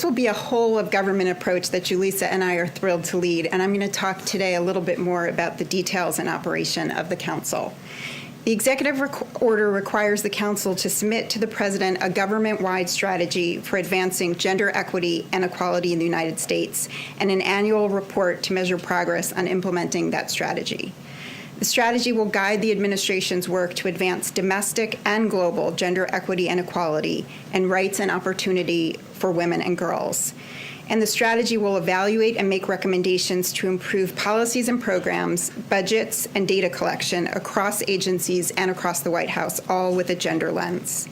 This will be a whole of government approach that Julissa and I are thrilled to lead, and I'm going to talk today a little bit more about the details and operation of the Council. The executive order requires the Council to submit to the President a government-wide strategy for advancing gender equity and equality in the United States and an annual report to measure progress on implementing that strategy. The strategy will guide the administration's work to advance domestic and global gender equity and equality and rights and opportunity for women and girls. And the strategy will evaluate and make recommendations to improve policies and programs, budgets, and data collection across agencies and across the White House, all with a gender lens.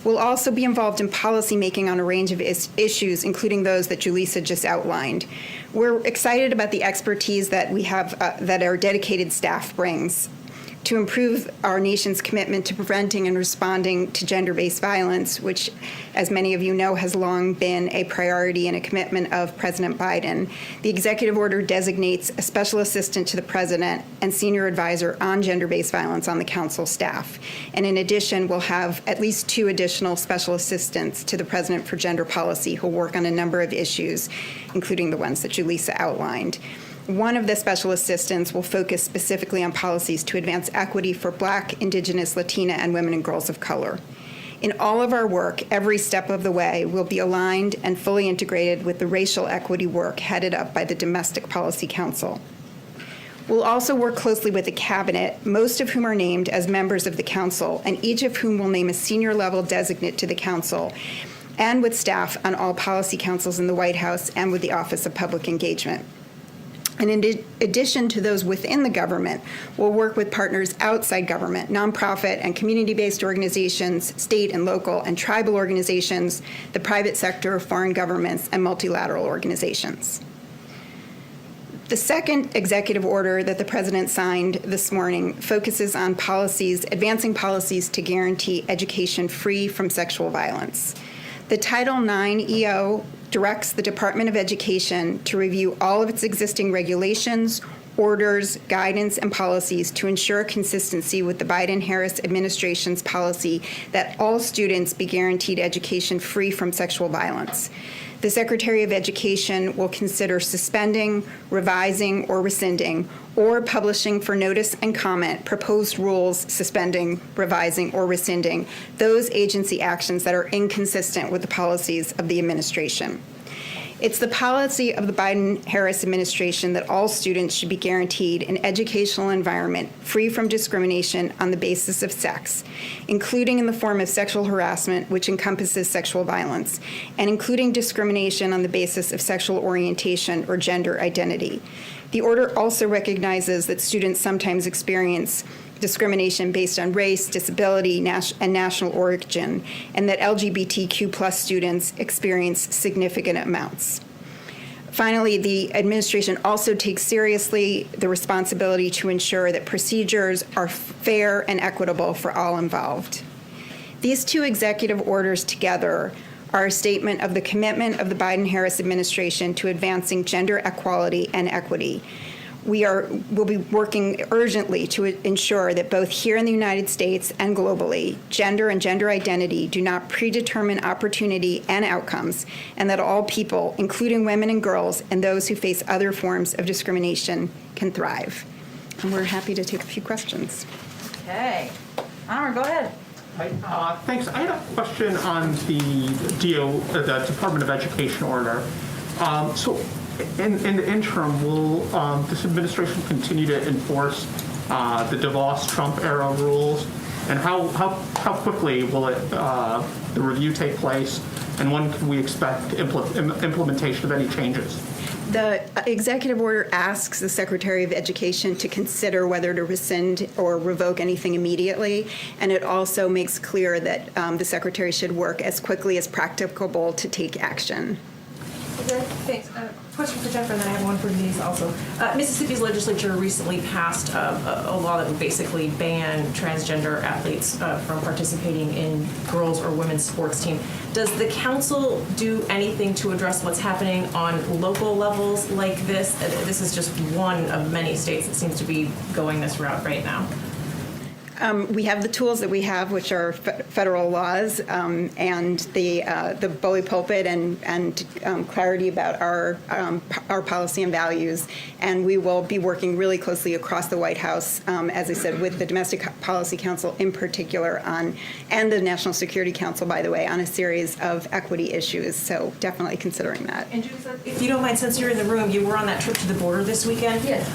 We'll also be involved in policymaking on a range of issues, including those that Julissa just outlined. We're excited about the expertise that we have, that our dedicated staff brings to improve our nation's commitment to preventing and responding to gender-based violence, which, as many of you know, has long been a priority and a commitment of President Biden. The executive order designates a special assistant to the president and senior advisor on gender-based violence on the Council staff. And in addition, we'll have at least 2 additional special assistants to the president for gender policy who will work on a number of issues, including the ones that Julissa outlined. One of the special assistants will focus specifically on policies to advance equity for Black, Indigenous, Latina, and women and girls of color. In all of our work, every step of the way will be aligned and fully integrated with the racial equity work headed up by the Domestic Policy Council. We'll also work closely with the Cabinet, most of whom are named as members of the Council, and each of whom will name a senior-level designate to the Council, and with staff on all policy councils in the White House and with the Office of Public Engagement. And in addition to those within the government, we'll work with partners outside government, nonprofit and community-based organizations, state and local and tribal organizations, the private sector, foreign governments, and multilateral organizations. The second executive order that the President signed this morning focuses on policies, advancing policies to guarantee education free from sexual violence. The Title IX EO directs the Department of Education to review all of its existing regulations, orders, guidance, and policies to ensure consistency with the Biden-Harris administration's policy that all students be guaranteed education free from sexual violence. The Secretary of Education will consider suspending, revising, or rescinding, or publishing for notice and comment proposed rules suspending, revising, or rescinding those agency actions that are inconsistent with the policies of the administration. It's the policy of the Biden-Harris administration that all students should be guaranteed an educational environment free from discrimination on the basis of sex, including in the form of sexual harassment, which encompasses sexual violence, and including discrimination on the basis of sexual orientation or gender identity. The order also recognizes that students sometimes experience discrimination based on race, disability, and national origin, and that LGBTQ+ students experience significant amounts. Finally, the administration also takes seriously the responsibility to ensure that procedures are fair and equitable for all involved. These 2 executive orders together are a statement of the commitment of the Biden-Harris administration to advancing gender equality and equity. We'll be working urgently to ensure that both here in the United States and globally, gender and gender identity do not predetermine opportunity and outcomes, and that all people, including women and girls and those who face other forms of discrimination, can thrive. And we're happy to take a few questions. Okay. Honor, go ahead. Hi, thanks. I had a question on the Department of Education order. So in the interim, will this administration continue to enforce the DeVos-Trump era rules? And how quickly will the review take place? And when can we expect implementation of any changes? The executive order asks the Secretary of Education to consider whether to rescind or revoke anything immediately, and it also makes clear that the Secretary should work as quickly as practicable to take action. Okay, thanks. Question for Jennifer, and then I have one for Denise also. Mississippi's legislature recently passed a law that would basically ban transgender athletes from participating in girls' or women's sports team. Does the council do anything to address what's happening on local levels like this? This is just one of many states that seems to be going this route right now. We have the tools that we have, which are federal laws, and the bully pulpit and clarity about our policy and values. And we will be working really closely across the White House, as I said, with the Domestic Policy Council in particular and the National Security Council, by the way, on a series of equity issues. So definitely considering that. And Judith, if you don't mind, since you're in the room, you were on that trip to the border this weekend. Yes.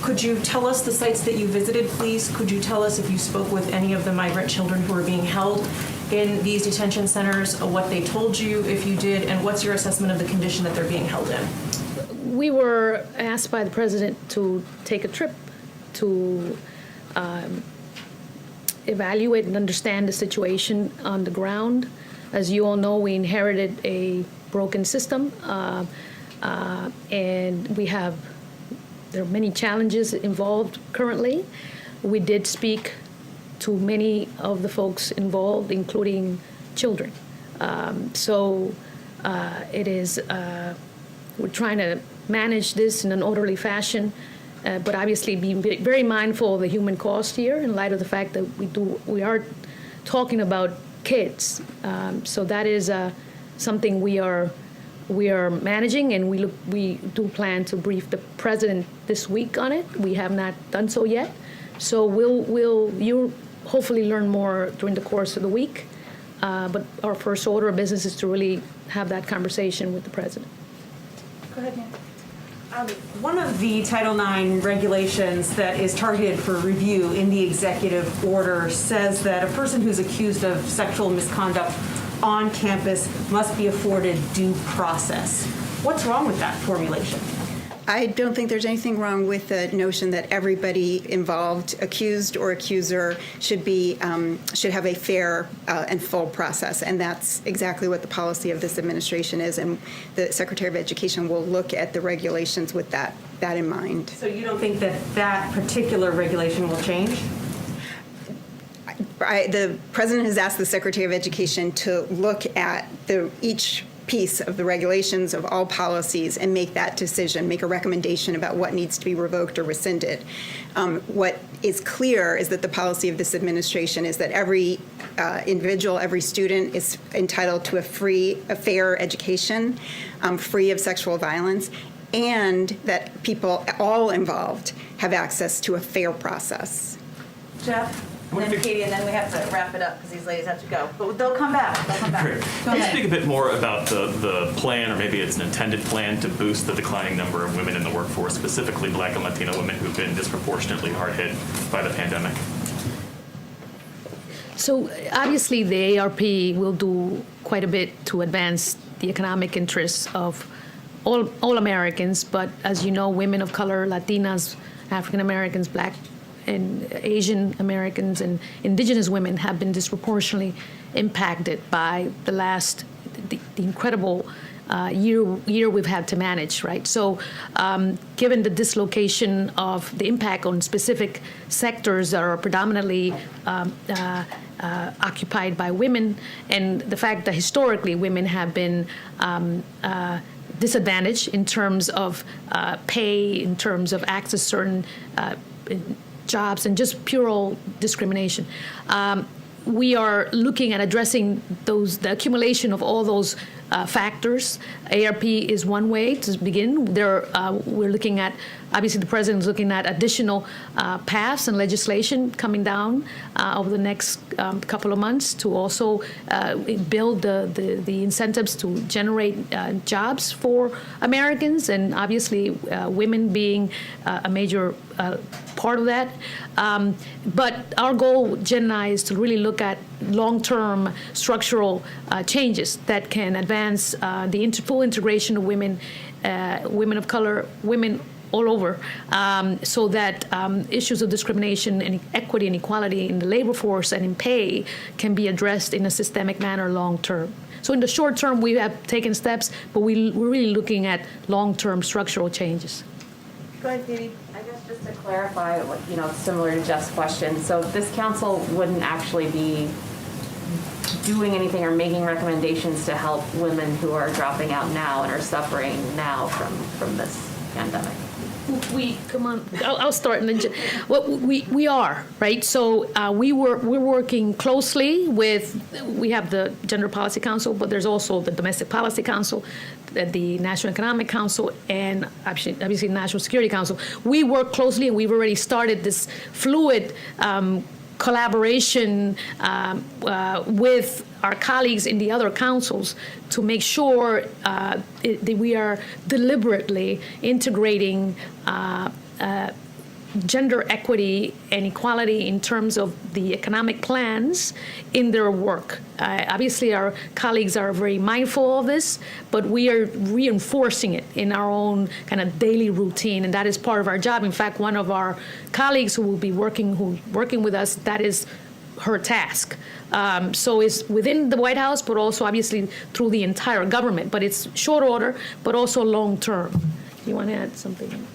Could you tell us the sites that you visited, please? Could you tell us if you spoke with any of the migrant children who are being held in these detention centers, what they told you, if you did, and what's your assessment of the condition that they're being held in? We were asked by the president to take a trip to evaluate and understand the situation on the ground. As you all know, we inherited a broken system, and there are many challenges involved currently. We did speak to many of the folks involved, including children. It is, we're trying to manage this in an orderly fashion, but obviously being very mindful of the human cost here in light of the fact that we are talking about kids. So that is something we are managing, and we do plan to brief the president this week on it. We have not done so yet. So you'll hopefully learn more during the course of the week. But our first order of business is to really have that conversation with the president. Go ahead, Nancy. One of the Title IX regulations that is targeted for review in the executive order says that a person who's accused of sexual misconduct on campus must be afforded due process. What's wrong with that formulation? I don't think there's anything wrong with the notion that everybody involved, accused or accuser, should have a fair and full process, and that's exactly what the policy of this administration is. And the Secretary of Education will look at the regulations with that in mind. So you don't think that particular regulation will change? The president has asked the Secretary of Education to look at each piece of the regulations of all policies and make that decision, make a recommendation about what needs to be revoked or rescinded. What is clear is that the policy of this administration is that every individual, every student is entitled to a fair education, free of sexual violence, and that people, all involved, have access to a fair process. Jeff, and then Katie, and then we have to wrap it up because these ladies have to go. But they'll come back. Great. Go Can you ahead. speak a bit more about the plan, or maybe it's an intended plan, to boost the declining number of women in the workforce, specifically Black and Latino women who've been disproportionately hard hit by the pandemic? So obviously the ARP will do quite a bit to advance the economic interests of all Americans, but as you know, women of color, Latinas, African Americans, Black and Asian Americans and indigenous women have been disproportionately impacted by the incredible year we've had to manage, right? So given the dislocation of the impact on specific sectors that are predominantly occupied by women, and the fact that historically women have been disadvantaged in terms of pay, in terms of access to certain jobs, and just pure discrimination. We are looking at addressing the accumulation of all those factors. ARP is one way to begin. We're looking at, obviously the president is looking at additional paths and legislation coming down over the next couple of months to also build the incentives to generate jobs for Americans, and obviously women being a major part of that. But our goal, Jen and I, is to really look at long-term structural changes that can advance the full integration of women, women of color, women all over, so that issues of discrimination and equity and equality in the labor force and in pay can be addressed in a systemic manner long-term. So in the short term, we have taken steps, but we're really looking at long-term structural changes. Go ahead, Katie. I guess just to clarify, similar to Jeff's question, so this council wouldn't actually be doing anything or making recommendations to help women who are dropping out now and are suffering now from this pandemic. Come on, I'll start. And then well, we are, right? So we're working closely with, we have the Gender Policy Council, but there's also the Domestic Policy Council, the National Economic Council, and obviously National Security Council. We work closely, and we've already started this fluid collaboration with our colleagues in the other councils to make sure that we are deliberately integrating gender equity and equality in terms of the economic plans in their work. Obviously, our colleagues are very mindful of this, but we are reinforcing it in our own kind of daily routine, and that is part of our job. In fact, one of our colleagues who's working with us, that is her task. So it's within the White House, but also obviously through the entire government. But it's short order, but also long term. You want to add something?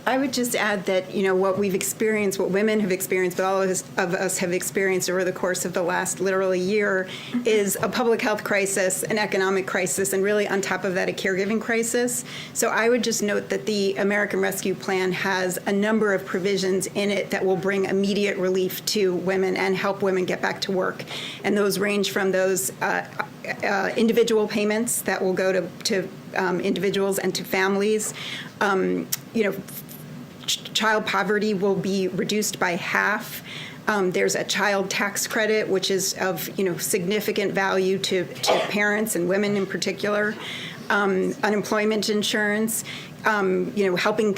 I would just add that, what we've experienced, what women have experienced, but all of us have experienced over the course of the last literally year, is a public health crisis, an economic crisis, and really on top of that, a caregiving crisis. So I would just note that the American Rescue Plan has a number of provisions in it that will bring immediate relief to women and help women get back to work. And those range from those individual payments that will go to individuals and to families. Child poverty will be reduced by half. There's a child tax credit, which is of significant value to parents and women in particular. Unemployment insurance. Helping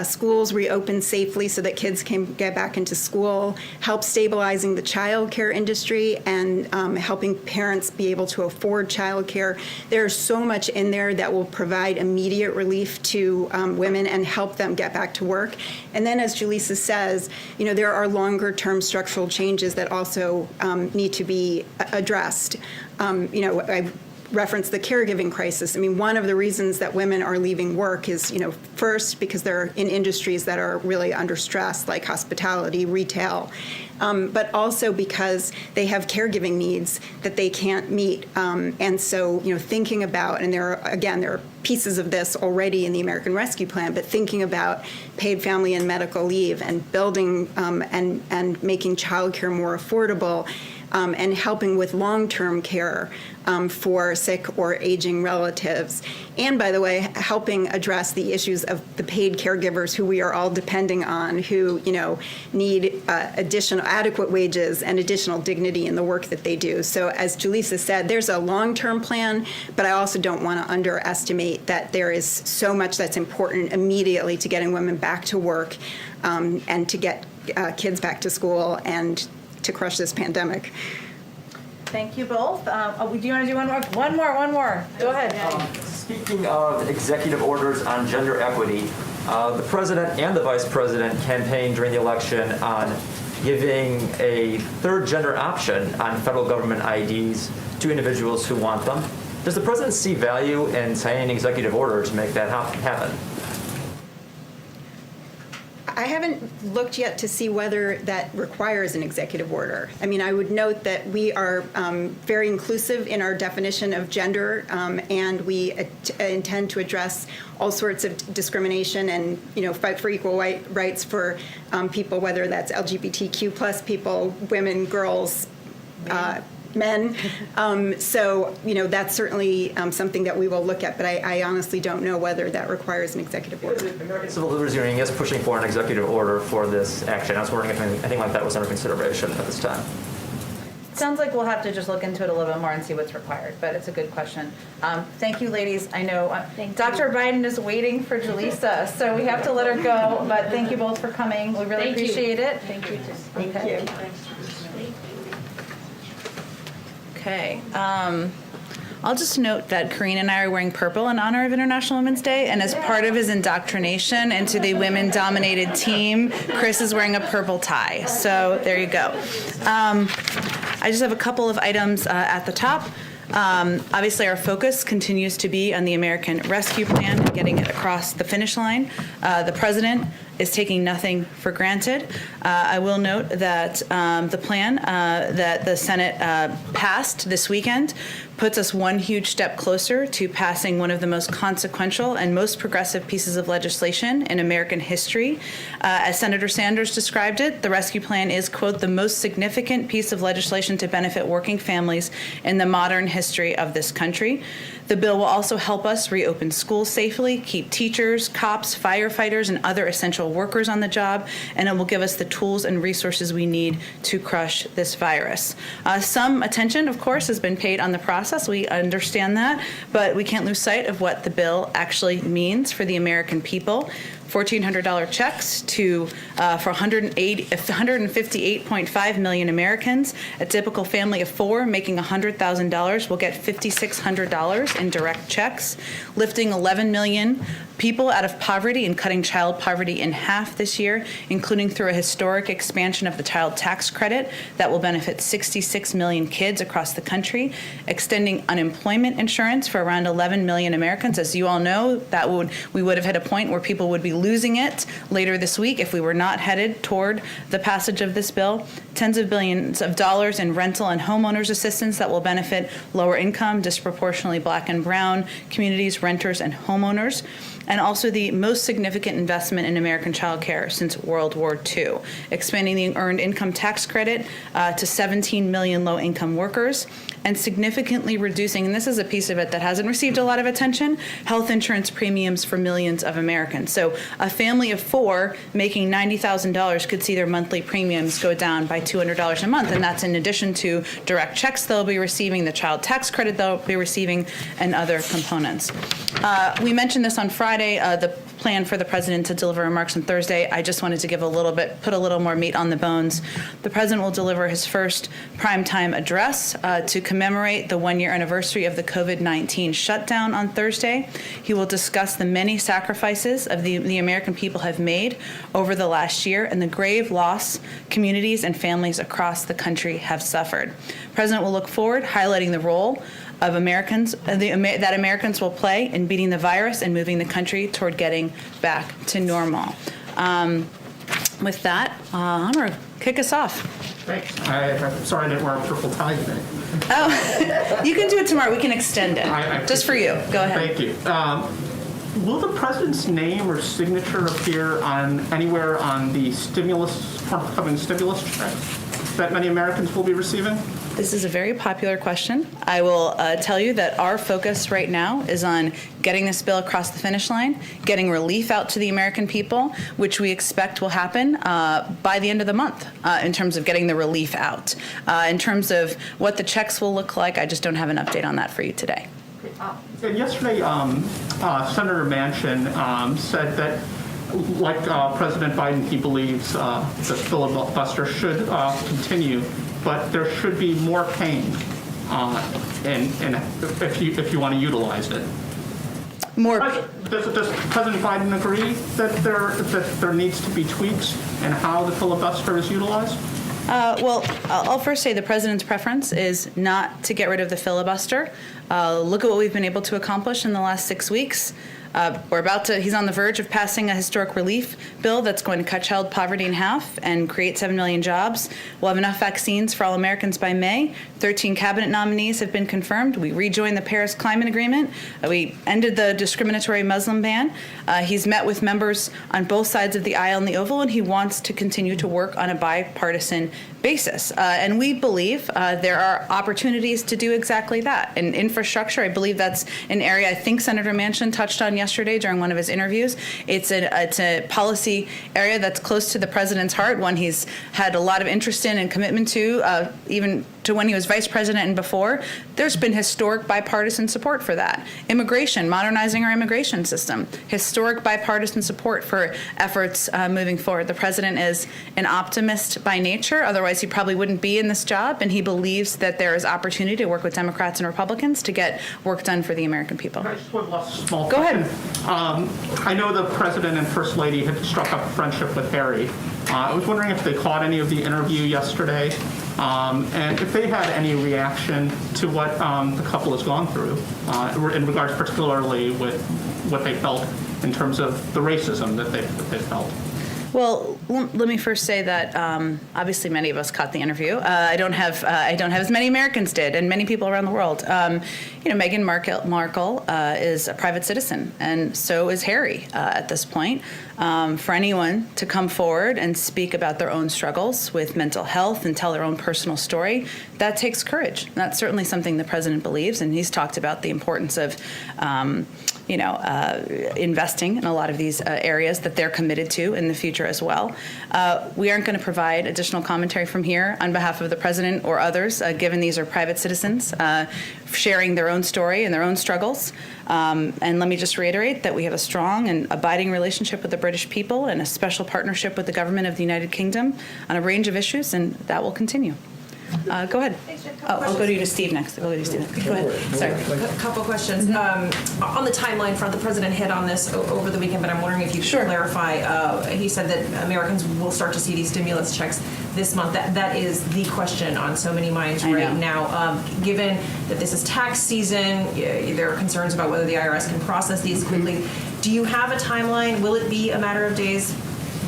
schools reopen safely so that kids can get back into school, help stabilizing the child care industry, and helping parents be able to afford child care. There's so much in there that will provide immediate relief to women and help them get back to work. And then, as Julissa says, there are longer-term structural changes that also need to be addressed. I referenced the caregiving crisis. I mean, one of the reasons that women are leaving work is, first, because they're in industries that are really under stress, like hospitality, retail, but also because they have caregiving needs that they can't meet. And so, thinking about, and there are pieces of this already in the American Rescue Plan, but thinking about paid family and medical leave and building and making childcare more affordable, and helping with long-term care for sick or aging relatives. And, by the way, helping address the issues of the paid caregivers who we are all depending on, who, need additional adequate wages and additional dignity in the work that they do. So, as Julissa said, there's a long-term plan, but I also don't want to underestimate that there is so much that's important immediately to getting women back to work and to get kids back to school and to crush this pandemic. Thank you both. Do you want to do one more? One more. Go ahead. Speaking of executive orders on gender equity, the president and the vice president campaigned during the election on giving a third gender option on federal government IDs to individuals who want them. Does the president see value in signing an executive order to make that happen? I haven't looked yet to see whether that requires an executive order. I mean, I would note that we are very inclusive in our definition of gender, and we intend to address all sorts of discrimination and, fight for equal rights for people, whether that's LGBTQ plus people, women, girls, men. So, that's certainly something that we will look at, but I honestly don't know whether that requires an executive order. The American Civil Liberties Union is pushing for an executive order for this action. I was wondering if anything like that was under consideration at this time. Sounds like we'll have to just look into it a little bit more and see what's required, but it's a good question. Thank you, ladies. I know Dr. Biden is waiting for Julissa, so we have to let her go, but thank you both for coming. We really appreciate it. Thank you. Thank you. Okay. I'll just note that Karine and I are wearing purple in honor of International Women's Day, and as part of his indoctrination into the women-dominated team, Chris is wearing a purple tie. So there you go. I just have a couple of items at the top. Obviously, our focus continues to be on the American Rescue Plan and getting it across the finish line. The president is taking nothing for granted. I will note that the plan that the Senate passed this weekend puts us one huge step closer to passing one of the most consequential and most progressive pieces of legislation in American history. As Senator Sanders described it, the rescue plan is, quote, the most significant piece of legislation to benefit working families in the modern history of this country. The bill will also help us reopen schools safely, keep teachers, cops, firefighters, and other essential workers on the job, and it will give us the tools and resources we need to crush this virus. Some attention, of course, has been paid on the process. We understand that, but we can't lose sight of what the bill actually means for the American people. $1,400 checks for 158.5 million Americans. A typical family of four making $100,000 will get $5,600 in direct checks, lifting 11 million people out of poverty and cutting child poverty in half this year, including through a historic expansion of the child tax credit that will benefit 66 million kids across the country, extending unemployment insurance for around 11 million Americans. As you all know, we would have hit a point where people would be losing it later this week if we were not headed toward the passage of this bill. Tens of billions of dollars in rental and homeowners assistance that will benefit lower income, disproportionately Black and brown communities, renters, and homeowners. And also the most significant investment in American child care since World War II, expanding the earned income tax credit to 17 million low-income workers, and significantly reducing, and this is a piece of it that hasn't received a lot of attention, health insurance premiums for millions of Americans. So a family of four making $90,000 could see their monthly premiums go down by $200 a month, and that's in addition to direct checks they'll be receiving, the child tax credit they'll be receiving, and other components. We mentioned this on Friday, the plan for the president to deliver remarks on Thursday. I just wanted to give put a little more meat on the bones. The president will deliver his first primetime address to commemorate the one-year anniversary of the COVID-19 shutdown on Thursday. He will discuss the many sacrifices of the American people have made over the last year and the grave loss communities and families across the country have suffered. The president will look forward, highlighting the role of Americans that Americans will play in beating the virus and moving the country toward getting back to normal. With that, I'm going to kick us off. Thanks. I'm sorry I didn't wear a purple tie today. Oh, you can do it tomorrow. We can extend it. Just for you. Go ahead. Thank you. Will the president's name or signature appear anywhere on the forthcoming stimulus checks that many Americans will be receiving? This is a very popular question. I will tell you that our focus right now is on getting this bill across the finish line, getting relief out to the American people, which we expect will happen by the end of the month in terms of getting the relief out. In terms of what the checks will look like, I just don't have an update on that for you today. And yesterday, Senator Manchin said that, like President Biden, he believes the filibuster should continue, but there should be more pain, if you want to utilize it. More. Does President Biden agree that there needs to be tweaks in how the filibuster is utilized? Well, I'll first say the president's preference is not to get rid of the filibuster. Look at what we've been able to accomplish in the last 6 weeks. He's on the verge of passing a historic relief bill that's going to cut child poverty in half and create 7 million jobs. We'll have enough vaccines for all Americans by May. 13 cabinet nominees have been confirmed. We rejoined the Paris Climate Agreement. We ended the discriminatory Muslim ban. He's met with members on both sides of the aisle in the Oval, and he wants to continue to work on a bipartisan basis. And we believe there are opportunities to do exactly that. In infrastructure, I believe that's an area I think Senator Manchin touched on yesterday during one of his interviews. It's a policy area that's close to the president's heart, one he's had a lot of interest in and commitment to, even to when he was vice president and before. There's been historic bipartisan support for that. Immigration, modernizing our immigration system, historic bipartisan support for efforts moving forward. The president is an optimist by nature, otherwise he probably wouldn't be in this job, and he believes that there is opportunity to work with Democrats and Republicans to get work done for the American people. I just one last small Go question. ahead. I know the president and first lady had struck up a friendship with Harry. I was wondering if they caught any of the interview yesterday, and if they had any reaction to what the couple has gone through, in regards particularly with what they felt in terms of the racism that they felt. Well, Let me first say that obviously many of us caught the interview. I don't have as many Americans did, and many people around the world. Meghan Markle is a private citizen, and so is Harry at this point. For anyone to come forward and speak about their own struggles with mental health and tell their own personal story, that takes courage. And that's certainly something the president believes, and he's talked about the importance of investing in a lot of these areas that they're committed to in the future as well. We aren't going to provide additional commentary from here on behalf of the president or others, given these are private citizens sharing their own story and their own struggles. And let me just reiterate that we have a strong and abiding relationship with the British people and a special partnership with the government of the United Kingdom on a range of issues, and that will continue. Go ahead. I'll go to you to Steve next. Go ahead. Sorry. A couple questions. On the timeline front, the president hit on this over the weekend, but I'm wondering if you could clarify. He said that Americans will start to see these stimulus checks this month. That is the question on so many minds right now. Given that this is tax season, there are concerns about whether the IRS can process these quickly. Do you have a timeline? Will it be a matter of days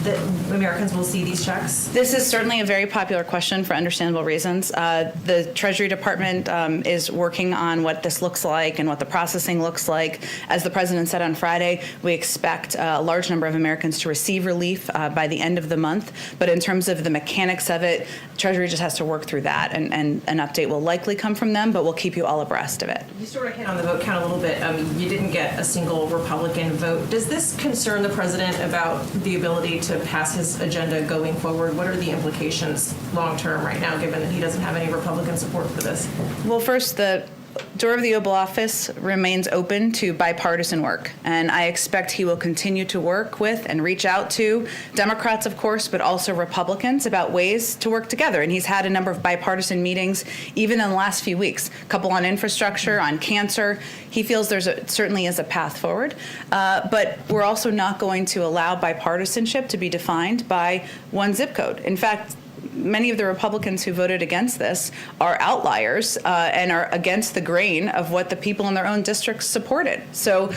that Americans will see these checks? This is certainly a very popular question for understandable reasons. The Treasury Department is working on what this looks like and what the processing looks like. As the president said on Friday, we expect a large number of Americans to receive relief by the end of the month. But in terms of the mechanics of it, Treasury just has to work through that, and an update will likely come from them, but we'll keep you all abreast of it. You sort of hit on the vote count a little bit. You didn't get a single Republican vote. Does this concern the president about the ability to pass his agenda going forward? What are the implications long term right now, given that he doesn't have any Republican support for this? Well, first, the door of the Oval Office remains open to bipartisan work, and I expect he will continue to work with and reach out to Democrats, of course, but also Republicans about ways to work together. And he's had a number of bipartisan meetings, even in the last few weeks, a couple on infrastructure, on cancer. He feels certainly is a path forward, but we're also not going to allow bipartisanship to be defined by one zip code. In fact, many of the Republicans who voted against this are outliers and are against the grain of what the people in their own districts supported. So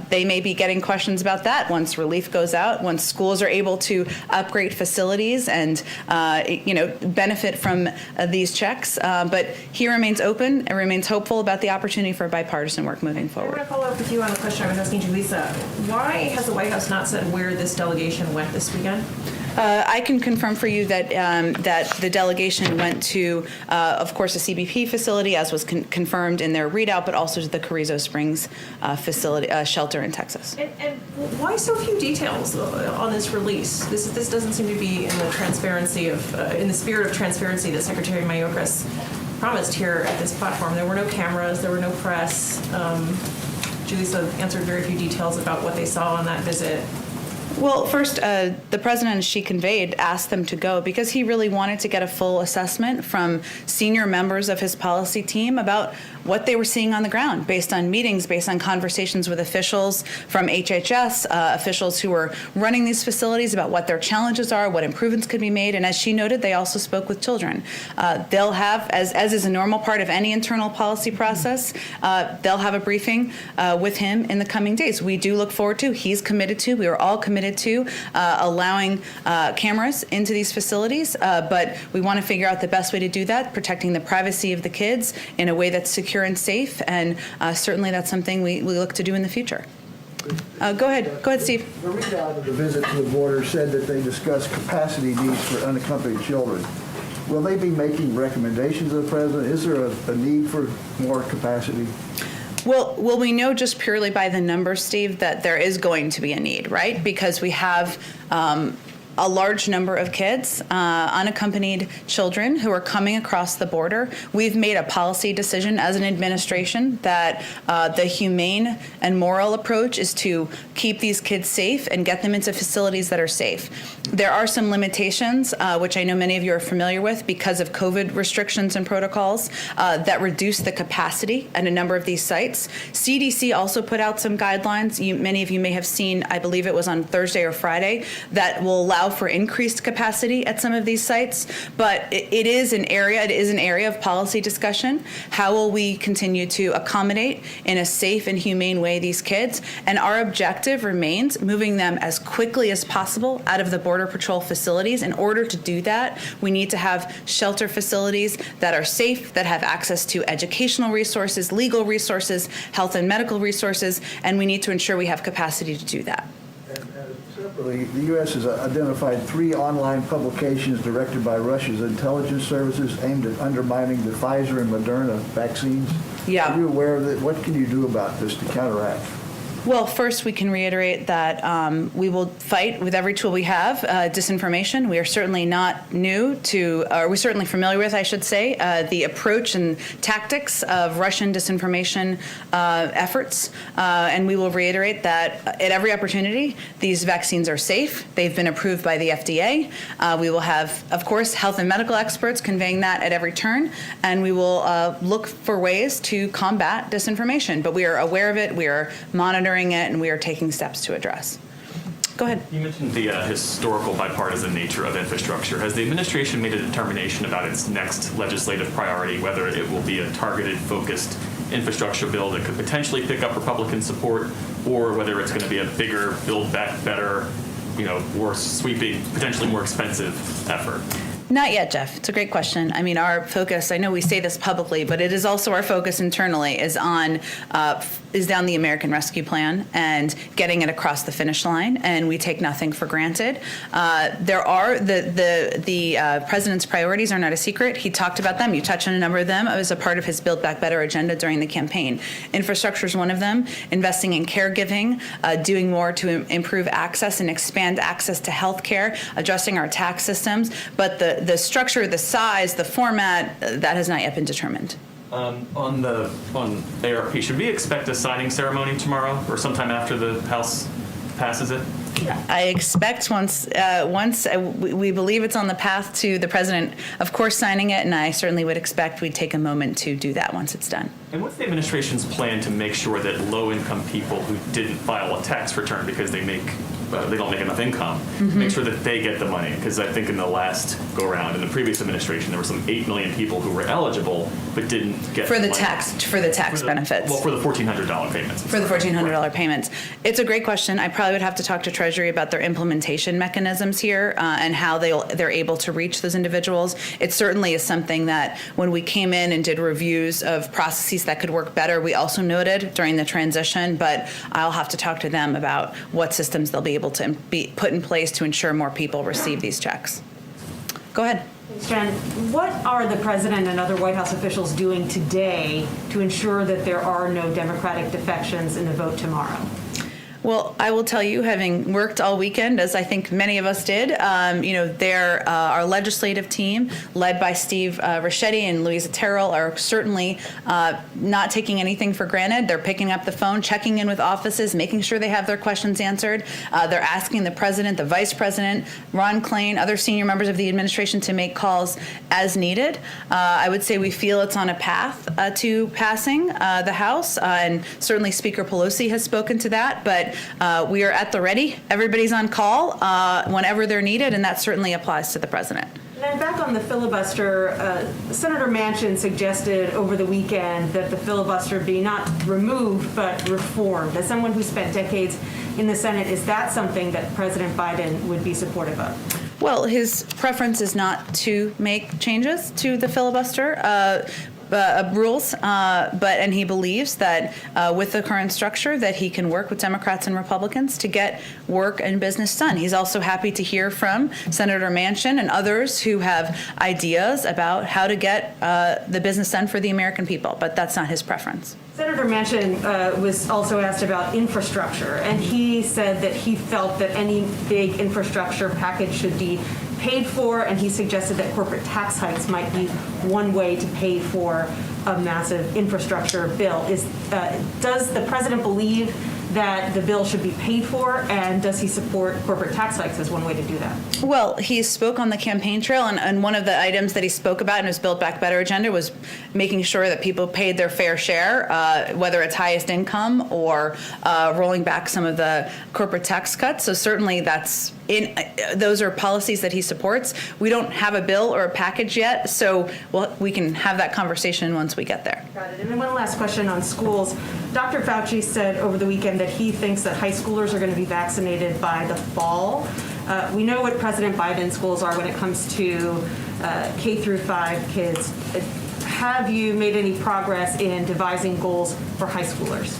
they may be getting questions about that once relief goes out, once schools are able to upgrade facilities and benefit from these checks. But he remains open and remains hopeful about the opportunity for bipartisan work moving I forward. want to follow up with you on the question I was asking Julissa. Why has the White House not said where this delegation went this weekend? I can confirm for you that that the delegation went to, of course, a CBP facility, as was confirmed in their readout, but also to the Carrizo Springs facility shelter in Texas. And why so few details on this release? This doesn't seem to be in the transparency of, in the spirit of transparency that Secretary Mayorkas promised here at this platform. There were no cameras, there were no press. Julissa answered very few details about what they saw on that visit. Well, first, the president, as she conveyed, asked them to go because he really wanted to get a full assessment from senior members of his policy team about what they were seeing on the ground, based on meetings, based on conversations with officials from HHS, officials who were running these facilities about what their challenges are, what improvements could be made. And as she noted, they also spoke with children. They'll have, as is a normal part of any internal policy process, they'll have a briefing with him in the coming days. We do look forward to, he's committed to, we are all committed to allowing cameras into these facilities, but we want to figure out the best way to do that, protecting the privacy of the kids in a way that's secure and safe, and certainly that's something we look to do in the future. Go ahead, Steve. The readout of the visit to the border said that they discussed capacity needs for unaccompanied children. Will they be making recommendations to the president? Is there a need for more capacity? Well, we know just purely by the numbers, Steve, that there is going to be a need, right? Because we have a large number of kids, unaccompanied children who are coming across the border. We've made a policy decision as an administration that the humane and moral approach is to keep these kids safe and get them into facilities that are safe. There are some limitations, which I know many of you are familiar with because of COVID restrictions and protocols that reduce the capacity at a number of these sites. CDC also put out some guidelines. Many of you may have seen, I believe it was on Thursday or Friday, that will allow allow for increased capacity at some of these sites, but it is an area of policy discussion. How will we continue to accommodate in a safe and humane way these kids? And our objective remains moving them as quickly as possible out of the Border Patrol facilities. In order to do that, we need to have shelter facilities that are safe, that have access to educational resources, legal resources, health and medical resources, and we need to ensure we have capacity to do that. Separately, the U.S. has identified 3 online publications directed by Russia's intelligence services aimed at undermining the Pfizer and Moderna vaccines. Yeah. Are you aware of that? What can you do about this to counteract? Well, first, we can reiterate that we will fight with every tool we have disinformation. We are certainly not new to, or we're certainly familiar with, I should say, the approach and tactics of Russian disinformation efforts. And we will reiterate that at every opportunity, these vaccines are safe. They've been approved by the FDA. We will have, of course, health and medical experts conveying that at every turn. And we will look for ways to combat disinformation. But we are aware of it. We are monitoring it, and we are taking steps to address. Go ahead. You mentioned the historical bipartisan nature of infrastructure. Has the administration made a determination about its next legislative priority, whether it will be a targeted, focused infrastructure bill that could potentially pick up Republican support, or whether it's going to be a bigger, Build Back Better, more sweeping, potentially more expensive effort? Not yet, Jeff. It's a great question. I mean, our focus, I know we say this publicly, but it is also our focus internally, is down the American Rescue Plan and getting it across the finish line, and we take nothing for granted. There are the president's priorities are not a secret. He talked about them. You touched on a number of them as a part of his Build Back Better agenda during the campaign. Infrastructure is one of them. Investing in caregiving, doing more to improve access and expand access to health care, addressing our tax systems. But the structure, the size, the format, that has not yet been determined. On ARP, should we expect a signing ceremony tomorrow or sometime after the House passes it? I expect once we believe it's on the path to the president, of course, signing it, and I certainly would expect we'd take a moment to do that once it's done. And what's the administration's plan to make sure that low-income people who didn't file a tax return because they don't make enough income, make sure that they get the money? Because I think in the last go-around, in the previous administration, there were some 8 million people who were eligible but didn't get For the money. tax benefits. Well, for the $1,400 payments. For the $1,400 payments. It's a great question. I probably would have to talk to Treasury about their implementation mechanisms here and how they're able to reach those individuals. It certainly is something that when we came in and did reviews of processes that could work better, we also noted during the transition, but I'll have to talk to them about what systems they'll be able to be put in place to ensure more people receive these checks. Go ahead. Thanks, Jen. What are the president and other White House officials doing today to ensure that there are no Democratic defections in the vote tomorrow? Well, I will tell you, having worked all weekend, as I think many of us did, our legislative team, led by Steve Ricchetti and Louisa Terrell, are certainly not taking anything for granted. They're picking up the phone, checking in with offices, making sure they have their questions answered. They're asking the president, the vice president, Ron Klain, other senior members of the administration to make calls as needed. I would say we feel it's on a path to passing the House, and certainly Speaker Pelosi has spoken to that, but we are at the ready. Everybody's on call whenever they're needed, and that certainly applies to the president. And then back on the filibuster, Senator Manchin suggested over the weekend that the filibuster be not removed but reformed. As someone who spent decades in the Senate, is that something that President Biden would be supportive of? Well, his preference is not to make changes to the filibuster rules, and he believes that with the current structure that he can work with Democrats and Republicans to get work and business done. He's also happy to hear from Senator Manchin and others who have ideas about how to get the business done for the American people, but that's not his preference. Senator Manchin was also asked about infrastructure, and he said that he felt that any big infrastructure package should be paid for, and he suggested that corporate tax hikes might be one way to pay for a massive infrastructure bill. Does the president believe that the bill should be paid for, and does he support corporate tax hikes as one way to do that? Well, he spoke on the campaign trail, and one of the items that he spoke about in his Build Back Better agenda was making sure that people paid their fair share, whether it's highest income or rolling back some of the corporate tax cuts. So certainly that's those are policies that he supports. We don't have a bill or a package yet, so we can have that conversation once we get there. Got it. And then one last question on schools. Dr. Fauci said over the weekend that he thinks that high schoolers are going to be vaccinated by the fall. We know what President Biden's goals are when it comes to K through 5 kids. Have you made any progress in devising goals for high schoolers?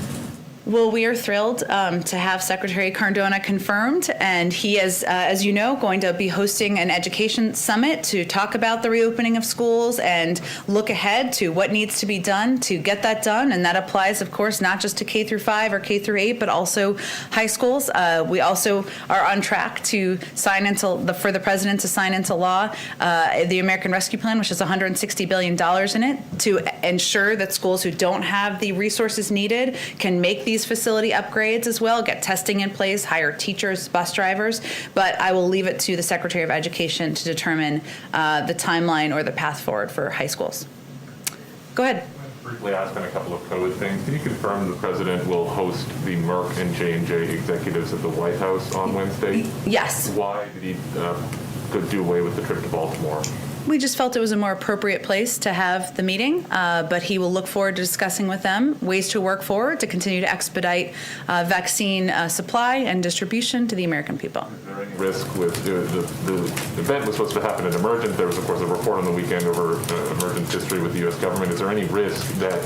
Well, we are thrilled to have Secretary Cardona confirmed, and he is, as you know, going to be hosting an education summit to talk about the reopening of schools and look ahead to what needs to be done to get that done. And that applies, of course, not just to K through 5 or K through 8, but also high schools. We also are on track to sign for the president to sign into law the American Rescue Plan, which has $160 billion in it, to ensure that schools who don't have the resources needed can make these facility upgrades as well, get testing in place, hire teachers, bus drivers. But I will leave it to the Secretary of Education to determine the timeline or the path forward for high schools. Go ahead. Briefly ask on a couple of COVID things. Can you confirm the president will host the Merck and J&J executives at the White House on Wednesday? Yes. Why did he do away with the trip to Baltimore? We just felt it was a more appropriate place to have the meeting, but he will look forward to discussing with them ways to work forward to continue to expedite vaccine supply and distribution to the American people. Is there any risk with the event was supposed to happen at Emergent? There was, of course, a report on the weekend over Emergent's history with the U.S. government. Is there any risk that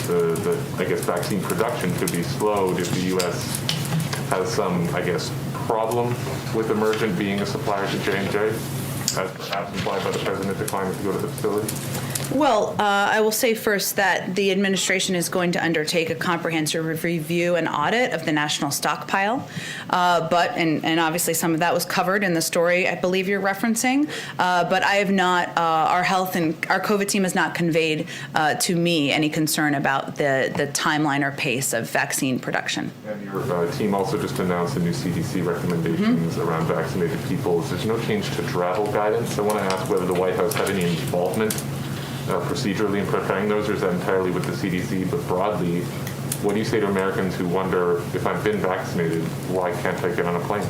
the vaccine production could be slowed if the U.S. has some, problem with Emergent being a supplier to J&J? As perhaps implied by the president declining to go to the facility? Well, I will say first that the administration is going to undertake a comprehensive review and audit of the national stockpile. And obviously some of that was covered in the story I believe you're referencing. But I have not, our health and our COVID team has not conveyed to me any concern about the timeline or pace of vaccine production. And your team also just announced the new CDC recommendations around vaccinated people. There's no change to travel guidance. I want to ask whether the White House had any involvement procedurally in preparing those, or is that entirely with the CDC? But broadly, what do you say to Americans who wonder, if I've been vaccinated, why can't I get on a plane?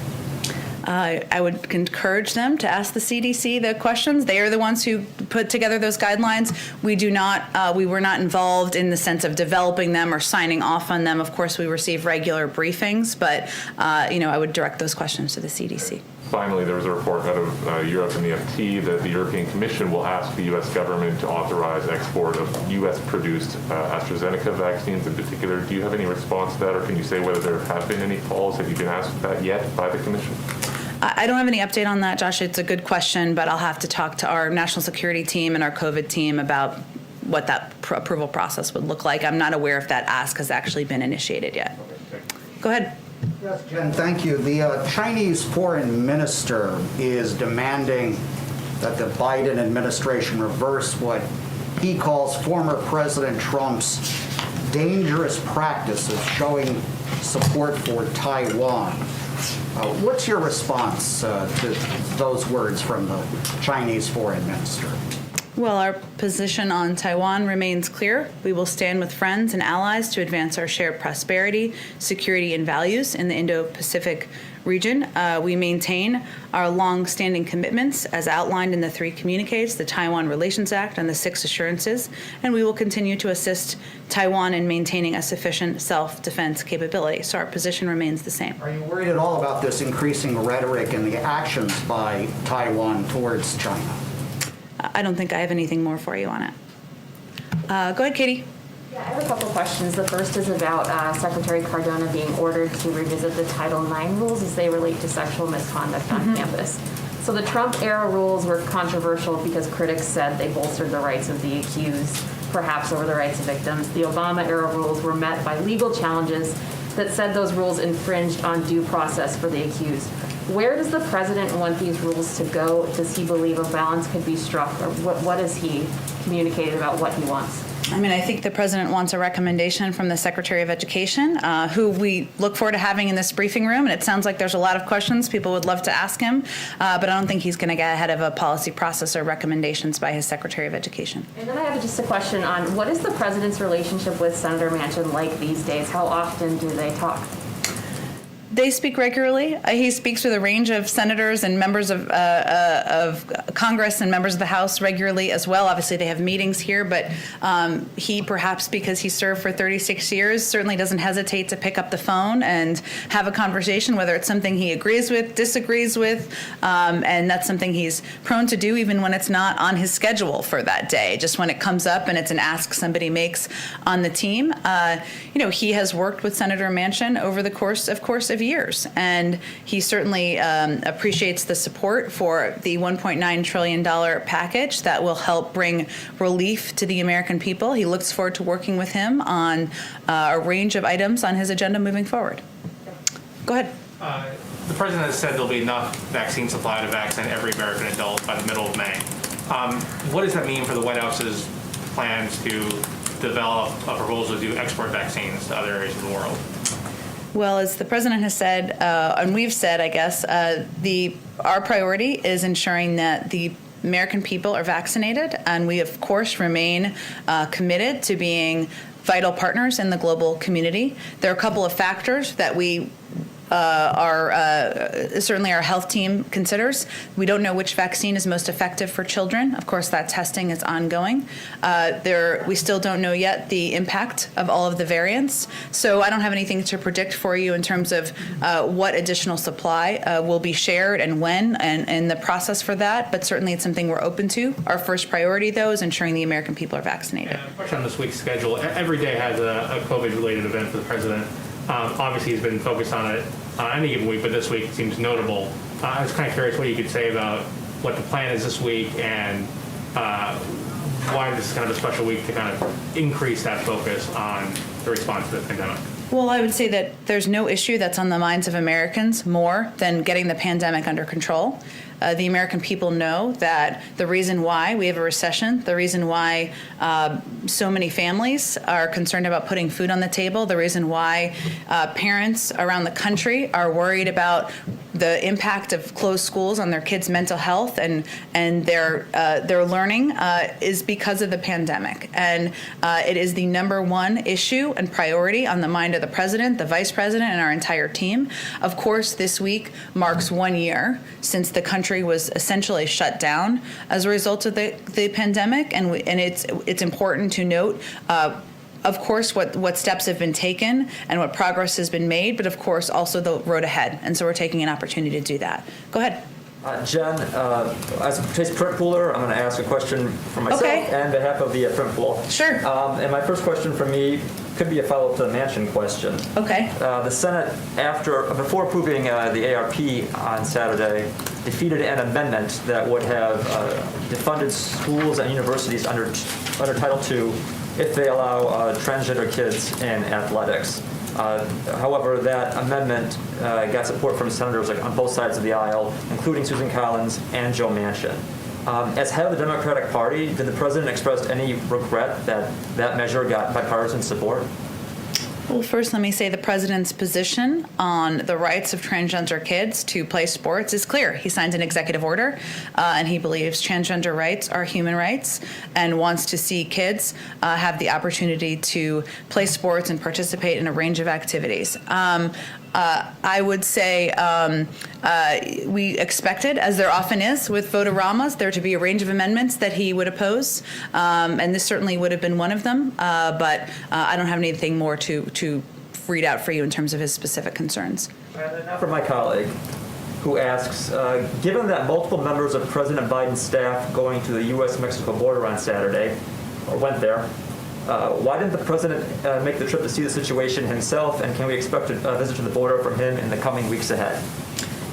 I would encourage them to ask the CDC the questions. They are the ones who put together those guidelines. We were not involved in the sense of developing them or signing off on them. Of course, we receive regular briefings, but I would direct those questions to the CDC. Finally, there was a report out of Europe and the FT that the European Commission will ask the U.S. government to authorize export of U.S.-produced AstraZeneca vaccines in particular. Do you have any response to that, or can you say whether there have been any calls? Have you been asked that yet by the Commission? I don't have any update on that, Josh. It's a good question, but I'll have to talk to our national security team and our COVID team about what that approval process would look like. I'm not aware if that ask has actually been initiated yet. Go ahead. Yes, Jen, thank you. The Chinese foreign minister is demanding that the Biden administration reverse what he calls former President Trump's dangerous practice of showing support for Taiwan. What's your response to those words from the Chinese foreign minister? Well, our position on Taiwan remains clear. We will stand with friends and allies to advance our shared prosperity, security, and values in the Indo-Pacific region. We maintain our long-standing commitments as outlined in the 3 communiques, the Taiwan Relations Act and the 6 assurances, and we will continue to assist Taiwan in maintaining a sufficient self-defense capability. So our position remains the same. Are you worried at all about this increasing rhetoric and the actions by Taiwan towards China? I don't think I have anything more for you on it. Go ahead, Katie. Yeah, I have a couple questions. The first is about Secretary Cardona being ordered to revisit the Title IX rules as they relate to sexual misconduct on campus. So the Trump-era rules were controversial because critics said they bolstered the rights of the accused, perhaps over the rights of victims. The Obama-era rules were met by legal challenges that said those rules infringed on due process for the accused. Where does the president want these rules to go? Does he believe a balance could be struck? Or what has he communicated about what he wants? I mean, I think the president wants a recommendation from the Secretary of Education, who we look forward to having in this briefing room. And it sounds like there's a lot of questions people would love to ask him, but I don't think he's going to get ahead of a policy process or recommendations by his Secretary of Education. And then I have just a question on what is the president's relationship with Senator Manchin like these days? How often do they talk? They speak regularly. He speaks with a range of senators and members of Congress and members of the House regularly as well. Obviously, they have meetings here, but he, perhaps because he served for 36 years, certainly doesn't hesitate to pick up the phone and have a conversation, whether it's something he agrees with, disagrees with, and that's something he's prone to do even when it's not on his schedule for that day, just when it comes up and it's an ask somebody makes on the team. He has worked with Senator Manchin over the course of years, and he certainly appreciates the support for the $1.9 trillion package that will help bring relief to the American people. He looks forward to working with him on a range of items on his agenda moving forward. Go ahead. The president has said there'll be enough vaccine supply to vaccinate every American adult by the middle of May. What does that mean for the White House's plans to develop a proposal to export vaccines to other areas of the world? Well, as the president has said, and we've said, I guess, our priority is ensuring that the American people are vaccinated, and we, of course, remain committed to being vital partners in the global community. There are a couple of factors that we certainly our health team considers. We don't know which vaccine is most effective for children. Of course, that testing is ongoing. We still don't know yet the impact of all of the variants. So I don't have anything to predict for you in terms of what additional supply will be shared and when and the process for that. But certainly it's something we're open to. Our first priority, though, is ensuring the American people are vaccinated. A question on this week's schedule. Every day has a COVID-related event for the president. Obviously, he's been focused on it any given week, but this week seems notable. I was kind of curious what you could say about what the plan is this week and why this is kind of a special week to kind of increase that focus on the response to the pandemic. Well, I would say that there's no issue that's on the minds of Americans more than getting the pandemic under control. The American people know that the reason why we have a recession, the reason why so many families are concerned about putting food on the table, the reason why parents around the country are worried about the impact of closed schools on their kids' mental health and their learning is because of the pandemic. And it is the number one issue and priority on the mind of the president, the vice president, and our entire team. Of course, this week marks 1 year since the country was essentially shut down as a result of the pandemic, and it's important to note of course, what steps have been taken and what progress has been made, but of course also the road ahead. And so we're taking an opportunity to do that. Go ahead. Jen, as a print pooler, I'm going to ask a question for myself and behalf of the print pool. Sure. And my first question for me could be a follow-up to the Manchin question. Okay. The Senate, before approving the ARP on Saturday, defeated an amendment that would have defunded schools and universities under Title II if they allow transgender kids in athletics. However, that amendment got support from senators on both sides of the aisle, including Susan Collins and Joe Manchin. As head of the Democratic Party, did the president express any regret that that measure got bipartisan support? Well, first, let me say the president's position on the rights of transgender kids to play sports is clear. He signed an executive order, and he believes transgender rights are human rights and wants to see kids have the opportunity to play sports and participate in a range of activities. I would say we expected, as there often is with Vote-A-Ramas, there to be a range of amendments that he would oppose, and this certainly would have been one of them, but I don't have anything more to read out for you in terms of his specific concerns. And now for my colleague, who asks, given that multiple members of President Biden's staff going to the U.S.-Mexico border on Saturday, or went there, why didn't the president make the trip to see the situation himself, and can we expect a visit to the border from him in the coming weeks ahead?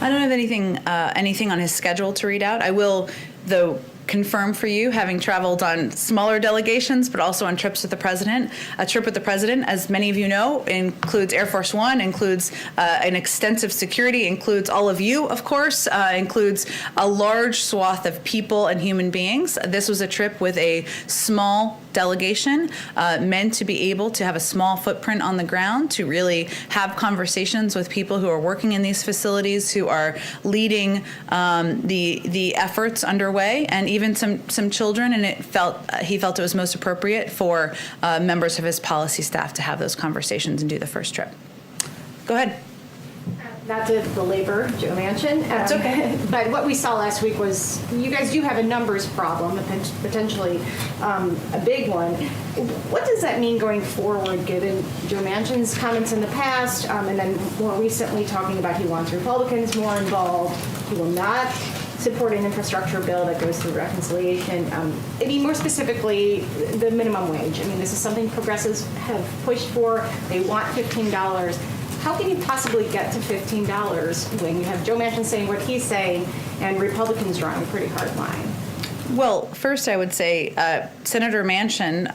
I don't have anything on his schedule to read out. I will, though, confirm for you, having traveled on smaller delegations, but also on trips with the president. A trip with the president, as many of you know, includes Air Force One, includes an extensive security, includes all of you, of course, includes a large swath of people and human beings. This was a trip with a small delegation meant to be able to have a small footprint on the ground, to really have conversations with people who are working in these facilities, who are leading the efforts underway, and even some children. And he felt it was most appropriate for members of his policy staff to have those conversations and do the first trip. Go ahead. Not to belabor Joe Manchin. That's okay. But what we saw last week was you guys do have a numbers problem, potentially a big one. What does that mean going forward, given Joe Manchin's comments in the past, and then more recently talking about he wants Republicans more involved, he will not support an infrastructure bill that goes through reconciliation. I mean, more specifically, the minimum wage. I mean, this is something progressives have pushed for. They want $15. How can you possibly get to $15 when you have Joe Manchin saying what he's saying and Republicans drawing a pretty hard line? Well, first I would say Senator Manchin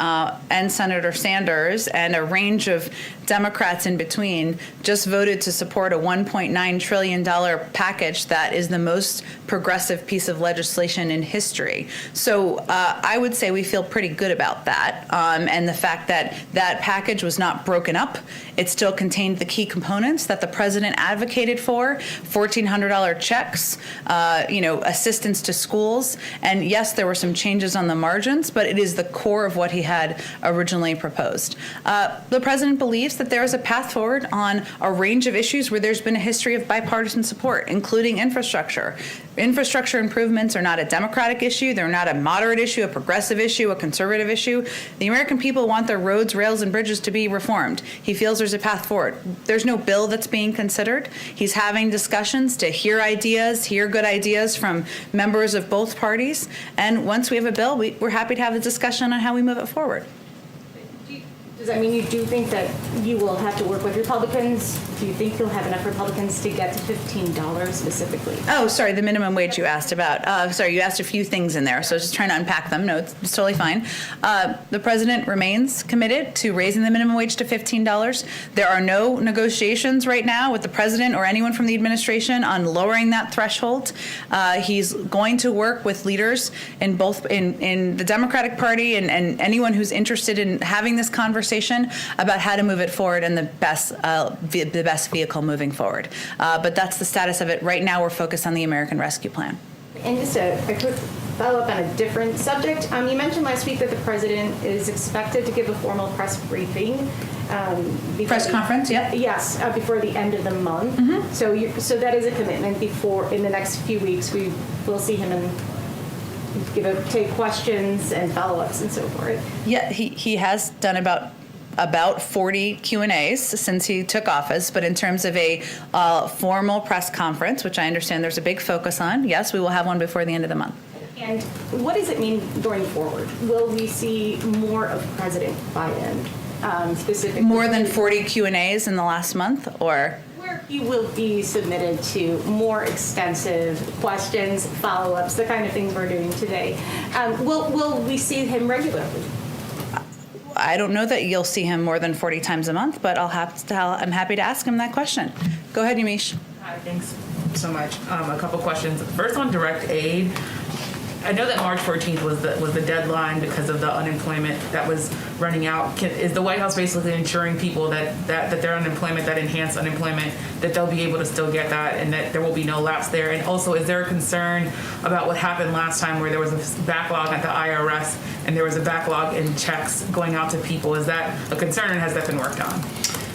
and Senator Sanders and a range of Democrats in between just voted to support a $1.9 trillion package that is the most progressive piece of legislation in history. So I would say we feel pretty good about that. And the fact that that package was not broken up, it still contained the key components that the president advocated for, $1,400 checks, assistance to schools. And yes, there were some changes on the margins, but it is the core of what he had originally proposed. The president believes that there is a path forward on a range of issues where there's been a history of bipartisan support, including infrastructure. Infrastructure improvements are not a Democratic issue. They're not a moderate issue, a progressive issue, a conservative issue. The American people want their roads, rails, and bridges to be reformed. He feels there's a path forward. There's no bill that's being considered. He's having discussions to hear good ideas from members of both parties. And once we have a bill, we're happy to have a discussion on how we move it forward. Does that mean you do think that you will have to work with Republicans? Do you think you'll have enough Republicans to get to $15 specifically? Oh, sorry, the minimum wage you asked about. You asked a few things in there, so I was just trying to unpack them. No, it's totally fine. The president remains committed to raising the minimum wage to $15. There are no negotiations right now with the president or anyone from the administration on lowering that threshold. He's going to work with leaders in both in the Democratic Party and anyone who's interested in having this conversation about how to move it forward and the best vehicle moving forward. But that's the status of it. Right now, we're focused on the American Rescue Plan. And just a quick follow-up on a different subject. You mentioned last week that the president is expected to give a formal press briefing. Press conference, yeah. Yes, before the end of the month. Mm-hmm. So that is a commitment. In the next few weeks, we will see him and take questions and follow-ups and so forth. Yeah, he has done about 40 Q&As since he took office, but in terms of a formal press conference, which I understand there's a big focus on, yes, we will have one before the end of the month. And what does it mean going forward? Will we see more of President Biden specifically? More than 40 Q&As in the last month, or? Where he will be submitted to more extensive questions, follow-ups, the kind of things we're doing today. Will we see him regularly? I don't know that you'll see him more than 40 times a month, but I'm happy to ask him that question. Go ahead, Yamiche. Hi, thanks so much. A couple questions. First, on direct aid. I know that March 14th was the deadline because of the unemployment that was running out. Is the White House basically ensuring people that their unemployment, that enhanced unemployment, that they'll be able to still get that and that there will be no lapse there? And also, is there a concern about what happened last time where there was a backlog at the IRS and there was a backlog in checks going out to people? Is that a concern and has that been worked on?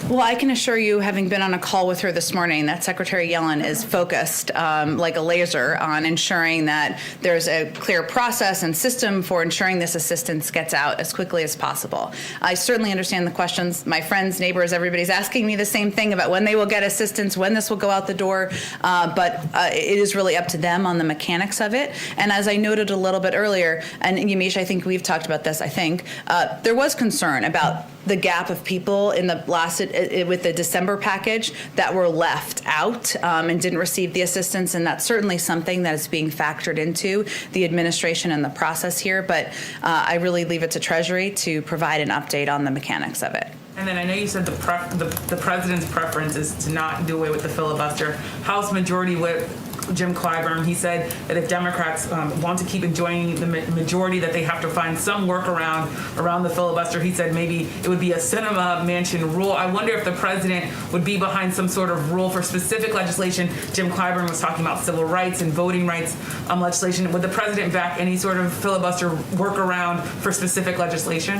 Well, I can assure you, having been on a call with her this morning, that Secretary Yellen is focused like a laser on ensuring that there's a clear process and system for ensuring this assistance gets out as quickly as possible. I certainly understand the questions. My friends, neighbors, everybody's asking me the same thing about when they will get assistance, when this will go out the door, but it is really up to them on the mechanics of it. And as I noted a little bit earlier, and Yamiche, I think we've talked about this, there was concern about the gap of people in the last with the December package that were left out and didn't receive the assistance, and that's certainly something that is being factored into the administration and the process here. But I really leave it to Treasury to provide an update on the mechanics of it. And then I know you said the president's preference is to not do away with the filibuster. House Majority Whip Jim Clyburn, he said that if Democrats want to keep enjoying the majority, that they have to find some workaround around the filibuster. He said maybe it would be a Sinema Manchin rule. I wonder if the president would be behind some sort of rule for specific legislation. Jim Clyburn was talking about civil rights and voting rights legislation. Would the president back any sort of filibuster workaround for specific legislation?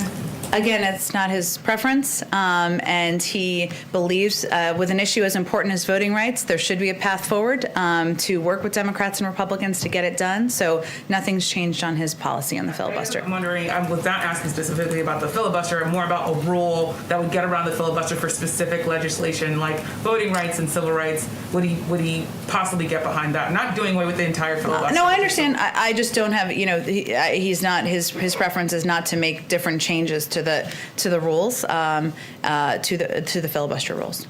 Again, it's not his preference, and he believes with an issue as important as voting rights, there should be a path forward to work with Democrats and Republicans to get it done. So nothing's changed on his policy on the filibuster. I'm wondering, I was not asking specifically about the filibuster, and more about a rule that would get around the filibuster for specific legislation like voting rights and civil rights. Would he possibly get behind that? Not doing away with the entire filibuster. No, I understand. I just don't have, he's not, his preference is not to make different changes to the rules, to the filibuster rules.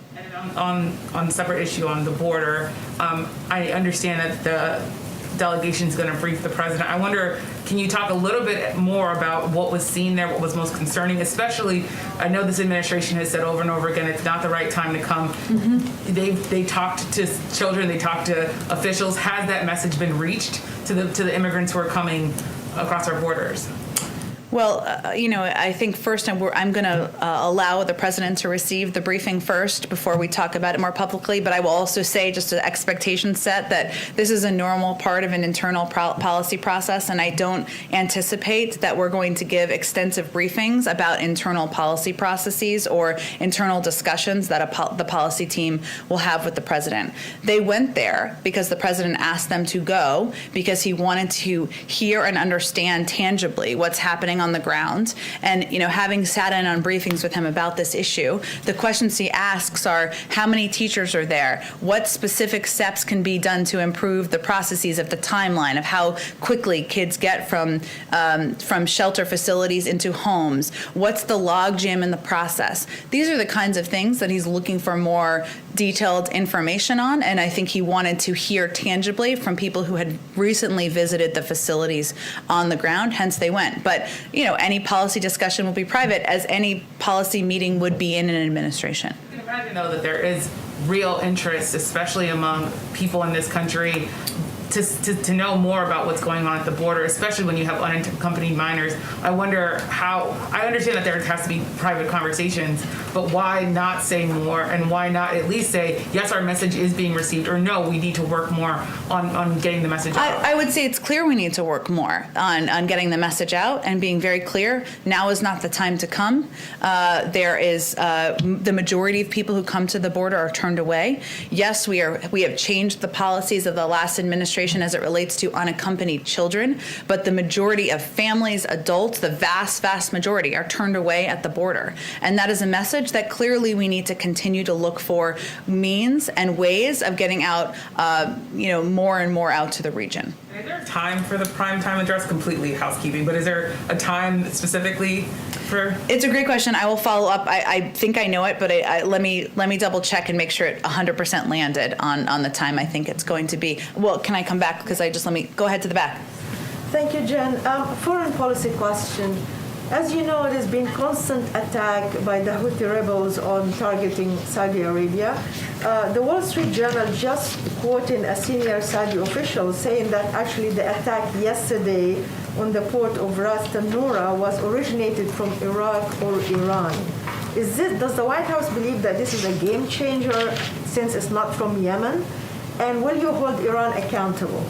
On a separate issue on the border, I understand that the delegation is going to brief the president. I wonder, can you talk a little bit more about what was seen there, what was most concerning? Especially, I know this administration has said over and over again, it's not the right time to come. Mm-hmm. They talked to children, they talked to officials. Has that message been reached to the immigrants who are coming across our borders? Well, I think first I'm going to allow the president to receive the briefing first before we talk about it more publicly. But I will also say, just an expectation set, that this is a normal part of an internal policy process, and I don't anticipate that we're going to give extensive briefings about internal policy processes or internal discussions that the policy team will have with the president. They went there because the president asked them to go, because he wanted to hear and understand tangibly what's happening on the ground. And, having sat in on briefings with him about this issue, the questions he asks are, how many teachers are there? What specific steps can be done to improve the processes of the timeline of how quickly kids get from shelter facilities into homes? What's the logjam in the process? These are the kinds of things that he's looking for more detailed information on, and I think he wanted to hear tangibly from people who had recently visited the facilities on the ground, hence they went. But, any policy discussion will be private, as any policy meeting would be in an administration. You can imagine, though, that there is real interest, especially among people in this country, to know more about what's going on at the border, especially when you have unaccompanied minors. I wonder how, I understand that there has to be private conversations, but why not say more, and why not at least say, yes, our message is being received, or no, we need to work more on getting the message out? I would say it's clear we need to work more on getting the message out and being very clear. Now is not the time to come. There is the majority of people who come to the border are turned away. Yes, we have changed the policies of the last administration as it relates to unaccompanied children, but the majority of families, adults, the vast majority are turned away at the border. And that is a message that clearly we need to continue to look for means and ways of getting out, more and more out to the region. Is there a time for the prime time address? Completely housekeeping, but is there a time specifically for? It's a great question. I will follow up. I think I know it, but let me double check and make sure it 100% landed on the time I think it's going to be. Well, can I come back? Because let me go ahead to the back. Thank you, Jen. Foreign policy question. As you know, there's been constant attack by the Houthi rebels on targeting Saudi Arabia. The Wall Street Journal just quoting a senior Saudi official saying that actually the attack yesterday on the port of Ras Tanura was originated from Iraq or Iran. Does the White House believe that this is a game changer since it's not from Yemen? And will you hold Iran accountable?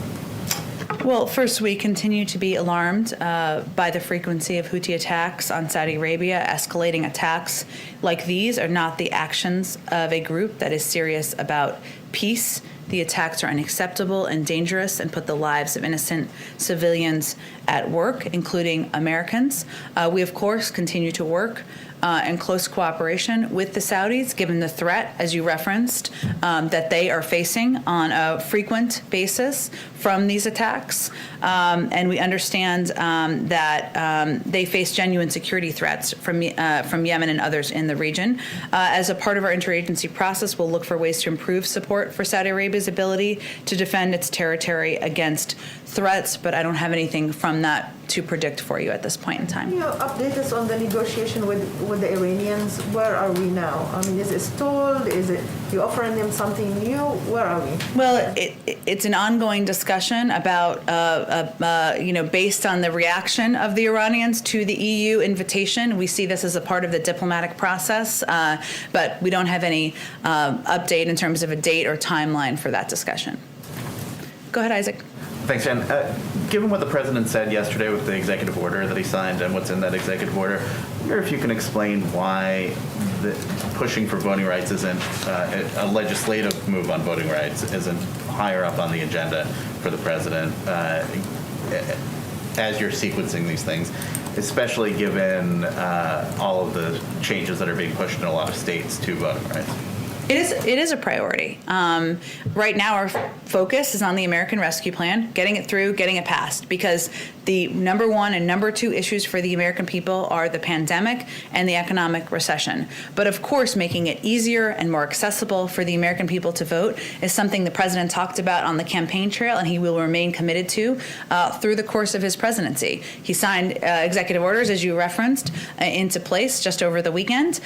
Well, first, we continue to be alarmed by the frequency of Houthi attacks on Saudi Arabia. Escalating attacks like these are not the actions of a group that is serious about peace. The attacks are unacceptable and dangerous and put the lives of innocent civilians at work, including Americans. We, of course, continue to work in close cooperation with the Saudis, given the threat, as you referenced, that they are facing on a frequent basis from these attacks. And we understand that they face genuine security threats from Yemen and others in the region. As a part of our interagency process, we'll look for ways to improve support for Saudi Arabia's ability to defend its territory against threats, but I don't have anything from that to predict for you at this point in time. Can you update us on the negotiation with the Iranians? Where are we now? I mean, is it stalled? Is it you offering them something new? Where are we? Well, it's an ongoing discussion about, based on the reaction of the Iranians to the EU invitation. We see this as a part of the diplomatic process, but we don't have any update in terms of a date or timeline for that discussion. Go ahead, Isaac. Thanks, Jen. Given what the president said yesterday with the executive order that he signed and what's in that executive order, I wonder if you can explain why pushing for voting rights isn't a legislative move on voting rights isn't higher up on the agenda for the president as you're sequencing these things, especially given all of the changes that are being pushed in a lot of states to voting rights. It is a priority. Right now, our focus is on the American Rescue Plan, getting it through, getting it passed, because the number one and number two issues for the American people are the pandemic and the economic recession. But of course, making it easier and more accessible for the American people to vote is something the president talked about on the campaign trail, and he will remain committed to through the course of his presidency. He signed executive orders, as you referenced, into place just over the weekend.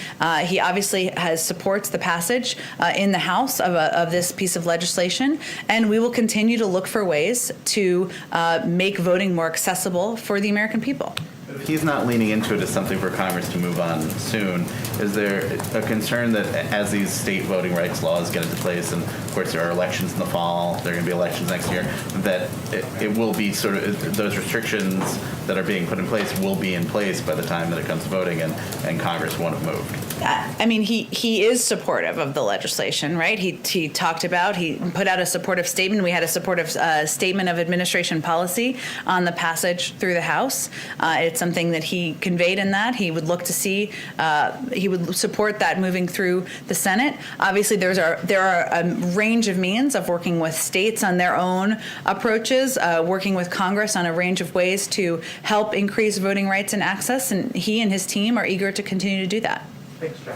He obviously supports the passage in the House of this piece of legislation, and we will continue to look for ways to make voting more accessible for the American people. If he's not leaning into it as something for Congress to move on soon, is there a concern that as these state voting rights laws get into place, and of course there are elections in the fall, there are going to be elections next year, that it will be sort of those restrictions that are being put in place will be in place by the time that it comes to voting, and Congress won't have moved? I mean, he is supportive of the legislation, right? He put out a supportive statement. We had a supportive statement of administration policy on the passage through the House. It's something that he conveyed in that. He would look to see, he would support that moving through the Senate. Obviously, there are a range of means of working with states on their own approaches, working with Congress on a range of ways to help increase voting rights and access, and he and his team are eager to continue to do that. Thanks, John.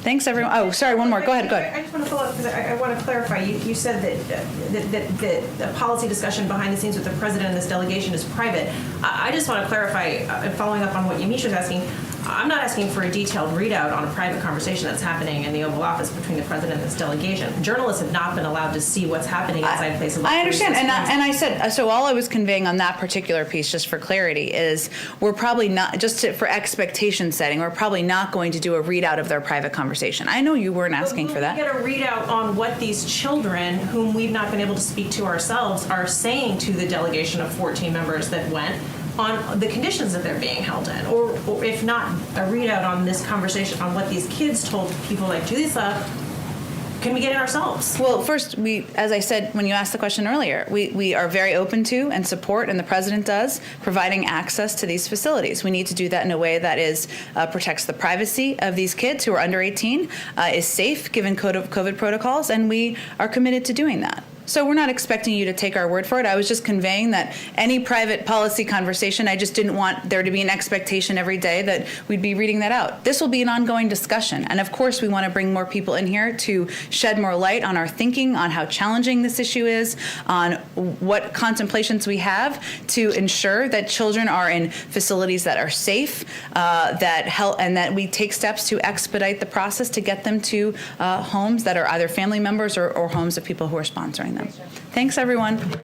Thanks, everyone. Oh, sorry, one more. Go ahead. I just want to follow up because I want to clarify. You said that the policy discussion behind the scenes with the president and this delegation is private. I just want to clarify, following up on what Yamiche was asking, I'm not asking for a detailed readout on a private conversation that's happening in the Oval Office between the president and this delegation. Journalists have not been allowed to see what's happening inside places. I understand, and I said, so all I was conveying on that particular piece, just for clarity, is we're probably not, for expectation setting, we're probably not going to do a readout of their private conversation. I know you weren't asking for that. We get a readout on what these children, whom we've not been able to speak to ourselves, are saying to the delegation of 14 members that went, on the conditions that they're being held in, or if not a readout on this conversation on what these kids told people like Julissa, can we get it ourselves? Well, first, as I said when you asked the question earlier, we are very open to and support, and the president does, providing access to these facilities. We need to do that in a way that protects the privacy of these kids who are under 18, is safe given COVID protocols, and we are committed to doing that. So we're not expecting you to take our word for it. I was just conveying that any private policy conversation, I just didn't want there to be an expectation every day that we'd be reading that out. This will be an ongoing discussion. And of course, we want to bring more people in here to shed more light on our thinking, on how challenging this issue is, on what contemplations we have to ensure that children are in facilities that are safe, that help, and that we take steps to expedite the process to get them to homes that are either family members or homes of people who are sponsoring them. Thanks, everyone.